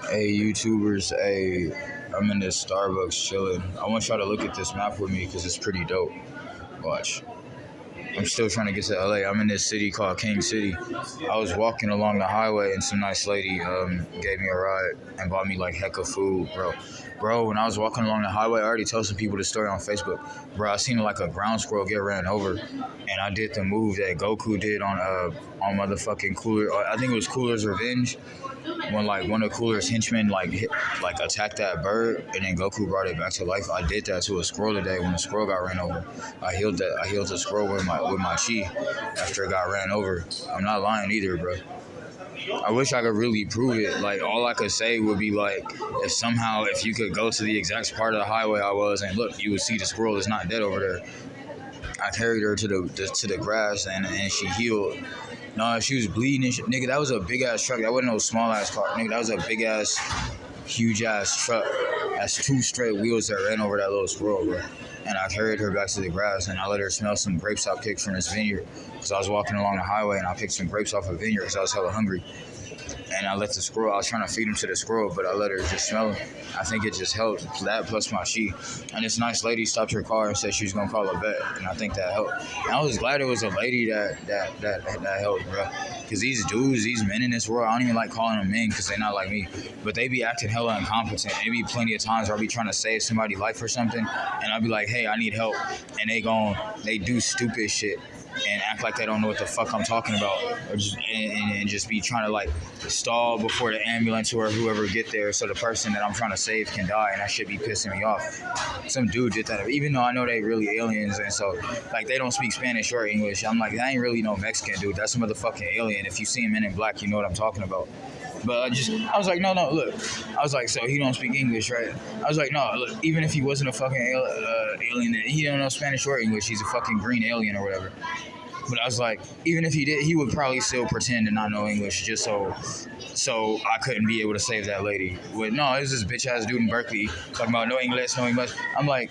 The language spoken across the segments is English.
Hey, YouTubers, hey, I'm in this Starbucks chilling. I want y'all to look at this map with me because it's pretty dope. Watch. I'm still trying to get to LA. I'm in this city called King City. I was walking along the highway and some nice lady gave me a ride and bought me like hecka food, bro. Bro, when I was walking along the highway, I already told some people the story on Facebook. Bro, I seen like a ground squirrel get ran over, and I did the move that Goku did on motherfucking Cooler. I think it was Cooler's Revenge, when like one of Cooler's henchmen like attacked that bird and then Goku brought it back to life. I did that to a squirrel today when a squirrel got ran over. I healed the squirrel with my chi after it got ran over. I'm not lying either, bro. I wish I could really prove it. Like all I could say would be like if you could go to the exact part of the highway I was and look, you would see the squirrel is not dead over there. I carried her to the grass and she healed. No, she was bleeding and shit. Nigga, that was a big ass truck. That wasn't no small ass car. Nigga, that was a big ass, huge ass truck. That's two straight wheels that ran over that little squirrel, bro. And I carried her back to the grass and I let her smell some grapes I picked from this vineyard. Because I was walking along the highway and I picked some grapes off a vineyard because I was hella hungry. And I let the squirrel, I was trying to feed him to the squirrel, but I let her just smell him. I think it just helped, that plus my chi. And this nice lady stopped her car and said she was going to call a vet, and I think that helped. And I was glad it was a lady that helped, bro. Because these dudes, these men in this world, I don't even like calling them men because they're not like me, but they be acting hella incompetent. There be plenty of times where I be trying to save somebody's life or something, and I'll be like, hey, I need help. And they do stupid shit and act like they don't know what the fuck I'm talking about, or just be trying to like stall before the ambulance or whoever get there so the person that I'm trying to save can die, and that should be pissing me off. Some dude did that, even though I know they really aliens, and so like they don't speak Spanish or English. I'm like, that ain't really no Mexican dude. That's a motherfucking alien. If you see him in black, you know what I'm talking about. But I was like, no, look. I was like, so he don't speak English, right? I was like, no, look, even if he wasn't a fucking alien, he don't know Spanish or English. He's a fucking green alien or whatever. But I was like, even if he did, he would probably still pretend to not know English just so I couldn't be able to save that lady. But no, it was this bitch ass dude in Berkeley talking about no English. I'm like,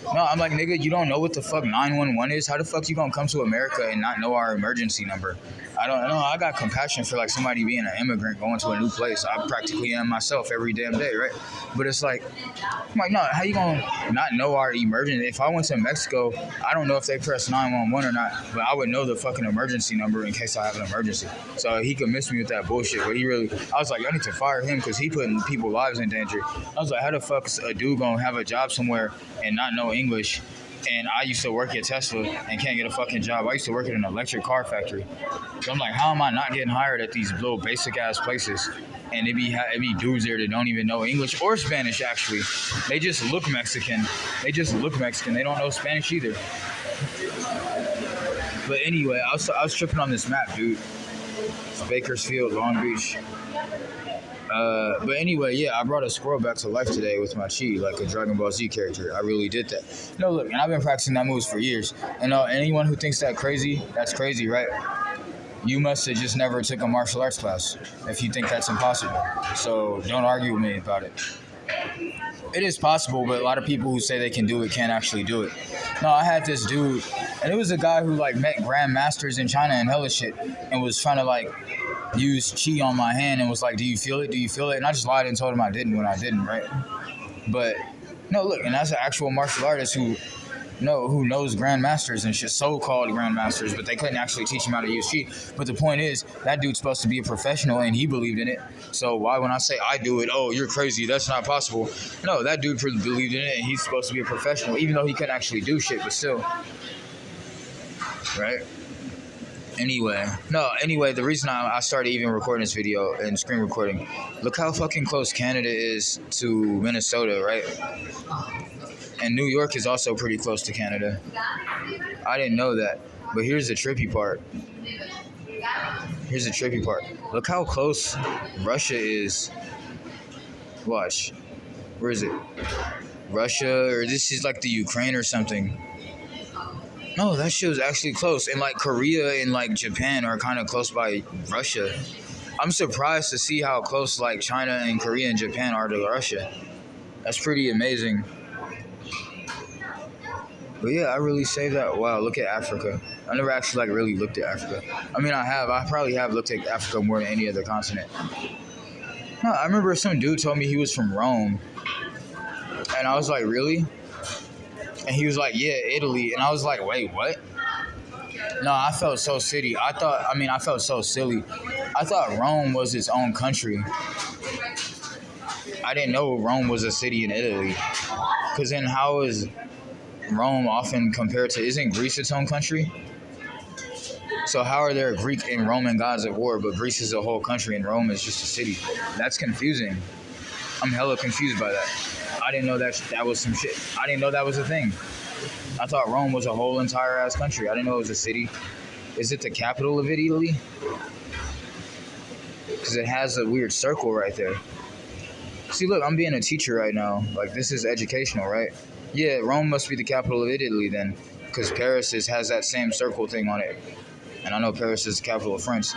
nigga, you don't know what the fuck 911 is? How the fuck you gonna come to America and not know our emergency number? I don't know. I got compassion for like somebody being an immigrant going to a new place. I practically am myself every damn day, right? But it's like, I'm like, no, how you gonna not know our emergency? If I went to Mexico, I don't know if they press 911 or not, but I would know the fucking emergency number in case I have an emergency. So he could miss me with that bullshit. But I was like, I need to fire him because he putting people's lives in danger. I was like, how the fuck's a dude gonna have a job somewhere and not know English? And I used to work at Tesla and can't get a fucking job. I used to work at an electric car factory. So I'm like, how am I not getting hired at these little basic ass places? And it be dudes there that don't even know English or Spanish, actually. They just look Mexican. They don't know Spanish either. But anyway, I was tripping on this map, dude. It's Bakersfield, Long Beach. But anyway, yeah, I brought a squirrel back to life today with my chi, like a Dragon Ball Z character. I really did that. No, look, and I've been practicing that moves for years. And anyone who thinks that's crazy, right? You must have just never took a martial arts class if you think that's impossible. So don't argue with me about it. It is possible, but a lot of people who say they can do it can't actually do it. No, I had this dude, and it was a guy who like met grandmasters in China and hella shit, and was trying to like use chi on my hand and was like, do you feel it? And I just lied and told him I didn't when I didn't, right? But no, look, and that's an actual martial artist who knows grandmasters and shit, so-called grandmasters, but they couldn't actually teach him how to use chi. But the point is, that dude's supposed to be a professional and he believed in it. So why when I say I do it, oh, you're crazy, that's not possible? No, that dude believed in it and he's supposed to be a professional, even though he couldn't actually do shit, but still. Right? Anyway, the reason I started even recording this video and screen recording, look how fucking close Canada is to Minnesota, right? And New York is also pretty close to Canada. I didn't know that. But here's the trippy part. Look how close Russia is. Watch. Where is it? Russia, or this is like the Ukraine or something. No, that shit was actually close. And like Korea and like Japan are kind of close by Russia. I'm surprised to see how close like China and Korea and Japan are to Russia. That's pretty amazing. But yeah, I really say that. Wow, look at Africa. I never actually like really looked at Africa. I mean, I probably have looked at Africa more than any other continent. No, I remember some dude told me he was from Rome, and I was like, really? And he was like, yeah, Italy, and I was like, wait, what? No, I felt so silly. I felt so silly. I thought Rome was its own country. I didn't know Rome was a city in Italy. Because then how is Rome often compared to, isn't Greece its own country? So how are there Greek and Roman gods at war, but Greece is a whole country and Rome is just a city? That's confusing. I'm hella confused by that. I didn't know that was some shit. I didn't know that was a thing. I thought Rome was a whole entire ass country. I didn't know it was a city. Is it the capital of Italy? Because it has a weird circle right there. See, look, I'm being a teacher right now. Like, this is educational, right? Yeah, Rome must be the capital of Italy then, because Paris has that same circle thing on it. And I know Paris is the capital of France.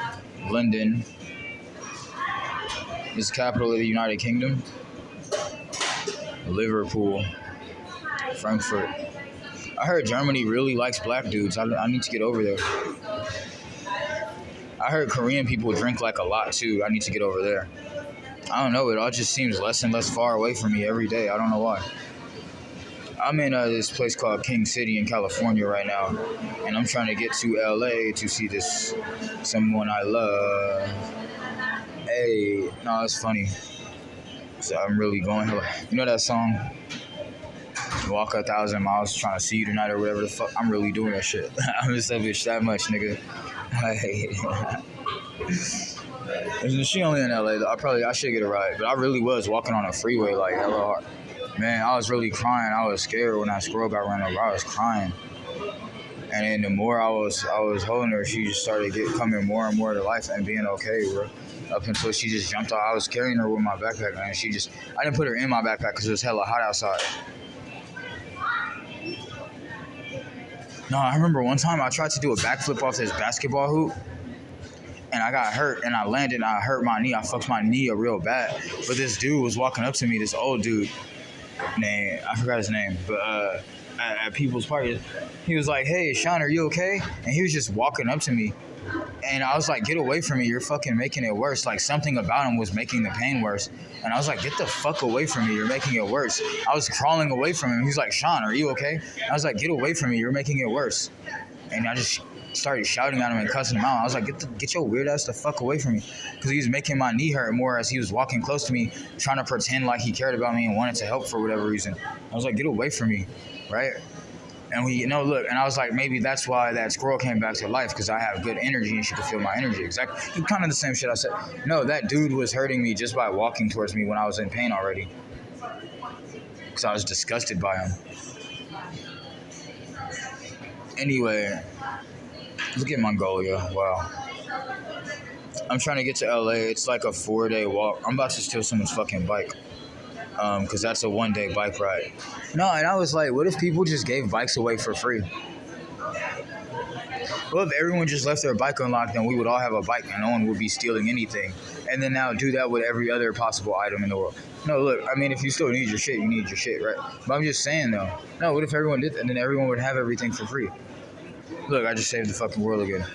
London is the capital of the United Kingdom. Liverpool. Frankfurt. I heard Germany really likes black dudes. I need to get over there. I heard Korean people drink like a lot too. I need to get over there. I don't know. It all just seems less and less far away from me every day. I don't know why. I'm in this place called King City in California right now, and I'm trying to get to LA to see this someone I love. Hey, no, it's funny. So I'm really going. You know that song? Walk 1,000 miles trying to see you tonight or whatever the fuck. I'm really doing that shit. I'm just that bitch that much, nigga. She only in LA though. I should get a ride, but I really was walking on a freeway like hella hard. Man, I was really crying. I was scared when that squirrel got run over. I was crying, and then the more I was holding her, she just started coming more and more to life and being okay, bro. Up until she just jumped off. I was carrying her with my backpack, and I didn't put her in my backpack because it was hella hot outside. No, I remember one time I tried to do a backflip off this basketball hoop, and I got hurt, and I landed, and I hurt my knee. I fucked my knee up real bad. But this dude was walking up to me, this old dude, I forgot his name, but at people's parties, he was like, hey, Sean, are you okay? And he was just walking up to me, and I was like, get away from me, you're fucking making it worse. Like, something about him was making the pain worse, and I was like, get the fuck away from me, you're making it worse. I was crawling away from him. He's like, Sean, are you okay? I was like, get away from me, you're making it worse. And I just started shouting at him and cussing him out. I was like, get your weird ass the fuck away from me. Because he was making my knee hurt more as he was walking close to me, trying to pretend like he cared about me and wanted to help for whatever reason. I was like, get away from me, right? And look, and I was like, maybe that's why that squirrel came back to life, because I have good energy and she could feel my energy. Exactly. Kind of the same shit I said. No, that dude was hurting me just by walking towards me when I was in pain already. Because I was disgusted by him. Anyway, look at Mongolia. Wow. I'm trying to get to LA. It's like a 4-day walk. I'm about to steal someone's fucking bike. Because that's a 1-day bike ride. No, and I was like, what if people just gave bikes away for free? Well, if everyone just left their bike unlocked, then we would all have a bike and no one would be stealing anything. And then now do that with every other possible item in the world. No, look, I mean, if you still need your shit, you need your shit, right? But I'm just saying, though. No, what if everyone did that? And then everyone would have everything for free. Look, I just saved the fucking world again.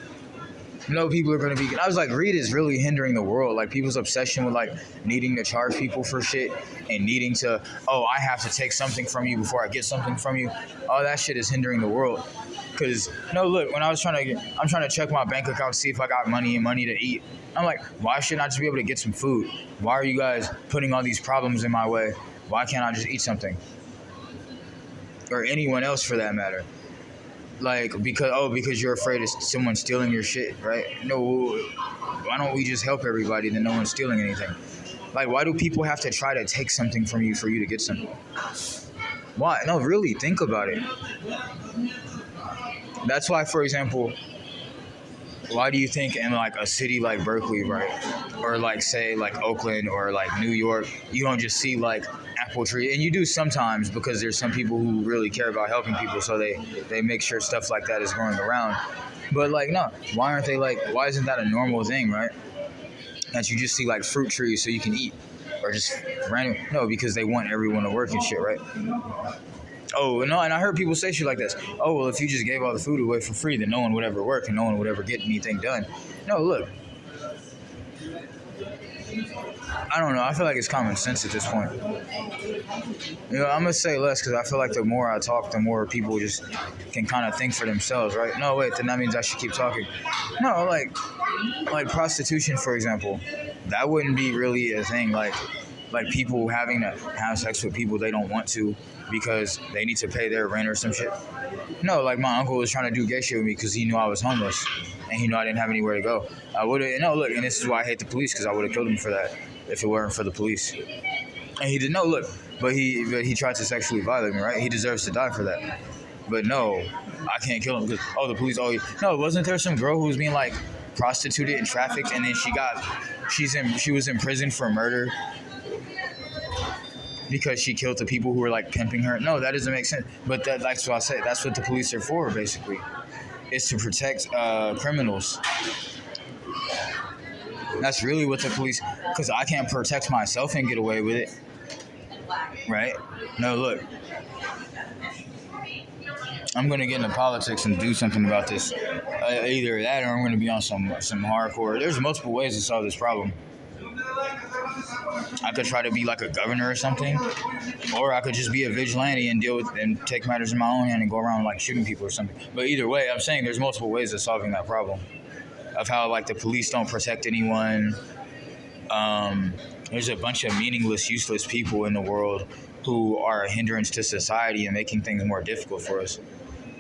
No, people are going to be... I was like, greed is really hindering the world. Like, people's obsession with, like, needing to charge people for shit and needing to, I have to take something from you before I get something from you. All that shit is hindering the world. Because, look, when I'm trying to check my bank account to see if I got money to eat. I'm like, why shouldn't I just be able to get some food? Why are you guys putting all these problems in my way? Why can't I just eat something? Or anyone else for that matter. Like, because you're afraid of someone stealing your shit, right? No, why don't we just help everybody, then no one's stealing anything? Like, why do people have to try to take something from you for you to get something? Why? No, really, think about it. That's why, for example, why do you think in, like, a city like Berkeley, right? Or, like, say, like, Oakland or, like, New York, you don't just see, like, apple tree, and you do sometimes because there's some people who really care about helping people, so they make sure stuff like that is going around. But like, no, why isn't that a normal thing, right? That you just see like fruit trees so you can eat, or just random. No, because they want everyone to work and shit, right? Oh no, and I heard people say shit like this. Oh well, if you just gave all the food away for free, then no one would ever work and no one would ever get anything done. No, look. I don't know. I feel like it's common sense at this point. I'm gonna say less because I feel like the more I talk, the more people just can kind of think for themselves, right? No, wait, then that means I should keep talking. No, like prostitution, for example, that wouldn't be really a thing. Like people having to have sex with people they don't want to because they need to pay their rent or some shit. No, like my uncle was trying to do gay shit with me because he knew I was homeless and he knew I didn't have anywhere to go. I would have, no, look, and this is why I hate the police because I would have killed him for that if it weren't for the police. And he did no look, but he tried to sexually violate me, right? He deserves to die for that. But no, I can't kill him because the police. No, wasn't there some girl who was being like prostituted and trafficked, and then she was in prison for murder because she killed the people who were like pimping her. No, that doesn't make sense. But that's what I said. That's what the police are for, basically, is to protect criminals. That's really what the police. Because I can't protect myself and get away with it, right? No, look. I'm gonna get into politics and do something about this. Either that, or I'm gonna be on some hardcore. There's multiple ways to solve this problem. I could try to be like a governor or something, or I could just be a vigilante and deal with and take matters in my own hand and go around like shooting people or something. But either way, I'm saying there's multiple ways of solving that problem. Of how like the police don't protect anyone. There's a bunch of meaningless, useless people in the world who are a hindrance to society and making things more difficult for us.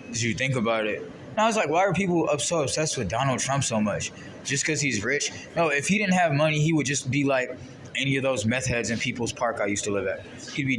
Because you think about it. And I was like, why are people so obsessed with Donald Trump so much? Just because he's rich? No, if he didn't have money, he would just be like any of those meth heads in People's Park I used to live at. He'd be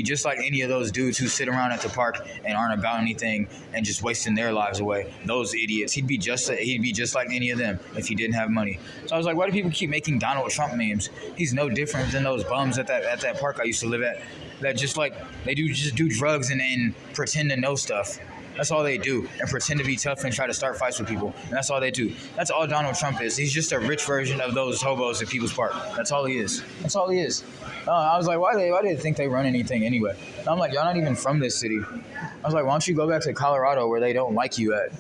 just like any of those dudes who sit around at the park and aren't about anything and just wasting their lives away. Those idiots. He'd be just like any of them if he didn't have money. So I was like, why do people keep making Donald Trump memes? He's no different than those bums at that park I used to live at. That just like they just do drugs and pretend to know stuff. That's all they do, and pretend to be tough and try to start fights with people. And that's all they do. That's all Donald Trump is. He's just a rich version of those hobos at People's Park. That's all he is. That's all he is. I was like, why do they think they run anything anyway? And I'm like, y'all not even from this city. I was like, why don't you go back to Colorado where they don't like you at?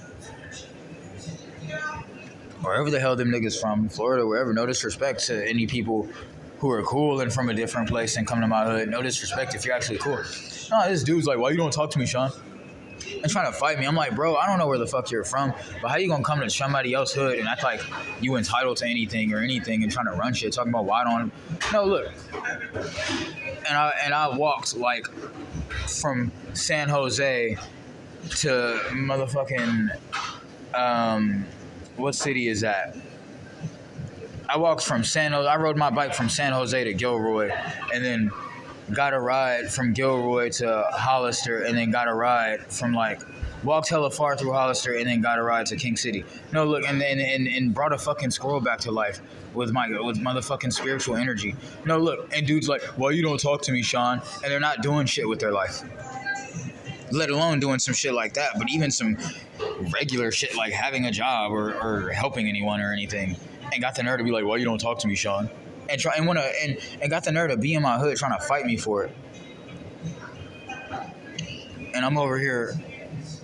Wherever the hell them niggas from, Florida, wherever. No disrespect to any people who are cool and from a different place and come to my hood. No disrespect if you're actually cool. No, this dude's like, why you don't talk to me, Sean? And trying to fight me. I'm like, bro, I don't know where the fuck you're from, but how you gonna come to somebody else's hood and act like you entitled to anything and trying to run shit, talking about why I don't. No, look. And I walked like from San Jose to motherfucking what city is that? I walked from I rode my bike from San Jose to Gilroy, and then got a ride from Gilroy to Hollister, and then got a ride from walked hella far through Hollister, and then got a ride to King City. No, look, and brought a fucking squirrel back to life with motherfucking spiritual energy. No, look, and dude's like, why you don't talk to me, Sean? And they're not doing shit with their life. Let alone doing some shit like that, but even some regular shit like having a job or helping anyone or anything. And got the nerve to be like, why you don't talk to me, Sean? And got the nerve to be in my hood trying to fight me for it. And I'm over here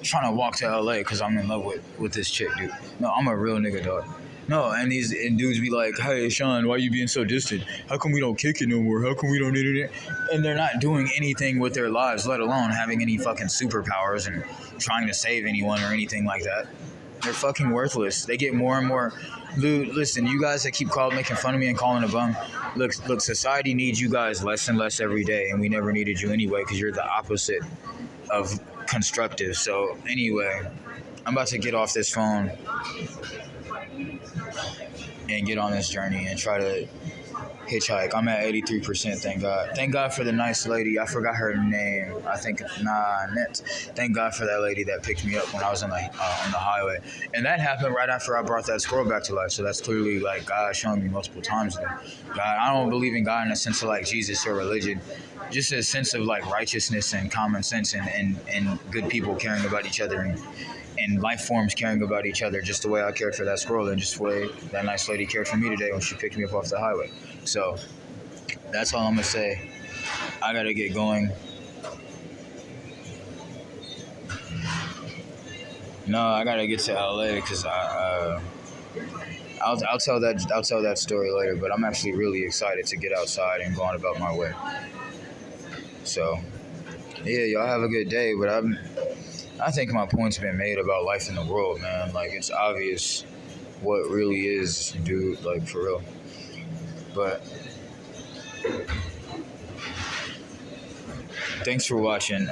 trying to walk to LA because I'm in love with this chick, dude. No, I'm a real nigga, dog. No, and dudes be like, hey, Sean, why you being so distant? How come we don't kick it no more? How come we don't do it? And they're not doing anything with their lives, let alone having any fucking superpowers and trying to save anyone or anything like that. They're fucking worthless. They get more and more. Dude, listen, you guys that keep making fun of me and calling a bum. Look, society needs you guys less and less every day, and we never needed you anyway because you're the opposite of constructive. So anyway, I'm about to get off this phone and get on this journey and try to hitchhike. I'm at 83%, thank God. Thank God for the nice lady. I forgot her name. I think, Net. Thank God for that lady that picked me up when I was on the highway. And that happened right after I brought that squirrel back to life. So that's clearly like God showing me multiple times that God, I don't believe in God in a sense of like Jesus or religion. Just a sense of like righteousness and common sense and good people caring about each other and life forms caring about each other, just the way I cared for that squirrel and just the way that nice lady cared for me today when she picked me up off the highway. So that's all I'm gonna say. I gotta get going. No, I gotta get to LA because I'll tell that story later. But I'm actually really excited to get outside and go on about my way. So yeah, y'all have a good day. But I think my point's been made about life in the world, man. Like it's obvious what really is, dude. Like for real. But thanks for watching.